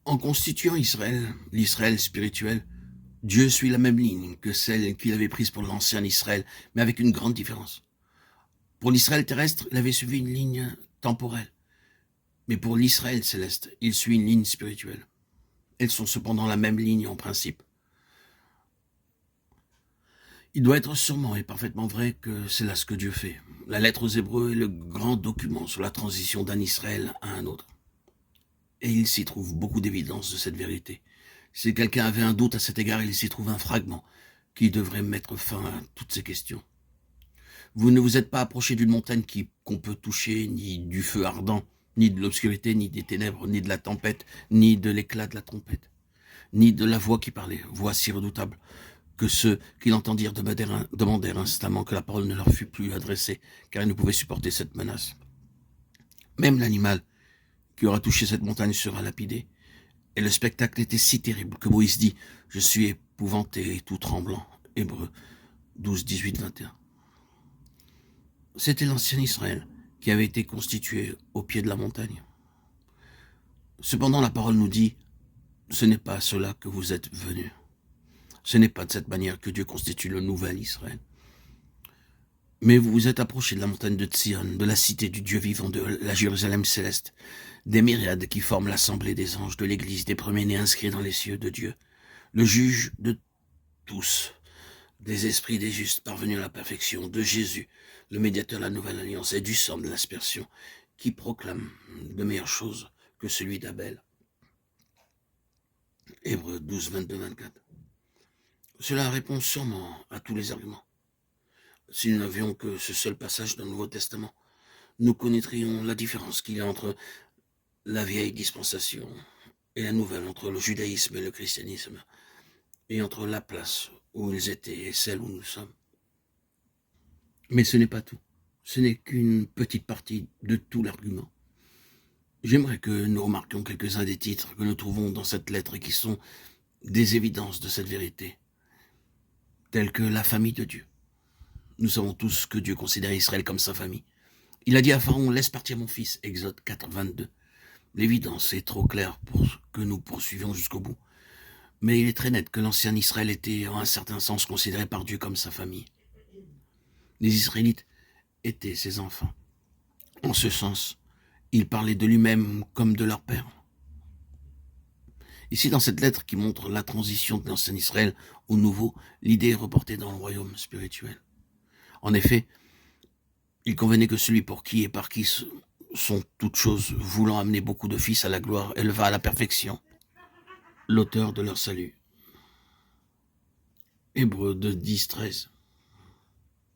En constituant Israël, l'Israël spirituel, Dieu suit la même ligne que celle qu'il avait prise pour l'ancien Israël, mais avec une grande différence. Pour l'Israël terrestre, il avait suivi une ligne temporelle, mais pour l'Israël céleste, il suit une ligne spirituelle. Elles sont cependant la même ligne en principe. Il doit être sûrement et parfaitement vrai que c'est là ce que Dieu fait. La lettre aux Hébreux est le grand document sur la transition d'un Israël à un autre. Et il s'y trouve beaucoup d'évidence de cette vérité. Si quelqu'un avait un doute à cet égard, il s'y trouve un fragment qui devrait mettre fin à toutes ces questions. Vous ne vous êtes pas approché d'une montagne qu'on peut toucher, ni du feu ardent, ni de l'obscurité, ni des ténèbres, ni de la tempête, ni de l'éclat de la trompette, ni de la voix qui parlait, voix si redoutable que ceux qui l'entendirent demandèrent instamment que la parole ne leur fût plus adressée, car ils ne pouvaient supporter cette menace. Même l'animal qui aura touché cette montagne sera lapidé. Et le spectacle était si terrible que Moïse dit « Je suis épouvanté et tout tremblant ». Hébreux 12, 18, 21. C'était l'ancien Israël qui avait été constitué au pied de la montagne. Cependant, la parole nous dit « Ce n'est pas à cela que vous êtes venus ». Ce n'est pas de cette manière que Dieu constitue le nouvel Israël. Mais vous vous êtes approchés de la montagne de Tzion, de la cité du Dieu vivant, de la Jérusalem céleste, des myriades qui forment l'assemblée des anges, de l'église, des premiers-nés inscrits dans les cieux de Dieu, le juge de tous, des esprits des justes parvenus à la perfection, de Jésus, le médiateur de la nouvelle alliance, et du sang de l'aspersion, qui proclame de meilleures choses que celui d'Abel. Hébreux 12, 22, 24. Cela répond sûrement à tous les arguments. Si nous n'avions que ce seul passage dans le Nouveau Testament, nous connaîtrions la différence qu'il y a entre la vieille dispensation et la nouvelle, entre le judaïsme et le christianisme, et entre la place où ils étaient et celle où nous sommes. Mais ce n'est pas tout. Ce n'est qu'une petite partie de tout l'argument. J'aimerais que nous remarquions quelques-uns des titres que nous trouvons dans cette lettre et qui sont des évidences de cette vérité, telles que la famille de Dieu. Nous savons tous que Dieu considère Israël comme sa famille. Il a dit à Pharaon, laisse partir mon fils, Exode 4, 22. L'évidence est trop claire pour que nous poursuivions jusqu'au bout. Mais il est très net que l'ancien Israël était en un certain sens considéré par Dieu comme sa famille. Les Israélites étaient ses enfants. En ce sens, il parlait de lui-même comme de leur père. Ici, dans cette lettre qui montre la transition de l'ancien Israël au nouveau, l'idée est reportée dans le royaume spirituel. En effet, il convenait que celui pour qui et par qui sont toutes choses, voulant amener beaucoup de fils à la gloire, éleva à la perfection l'auteur de leur salut. Hébreux 2, 10, 13.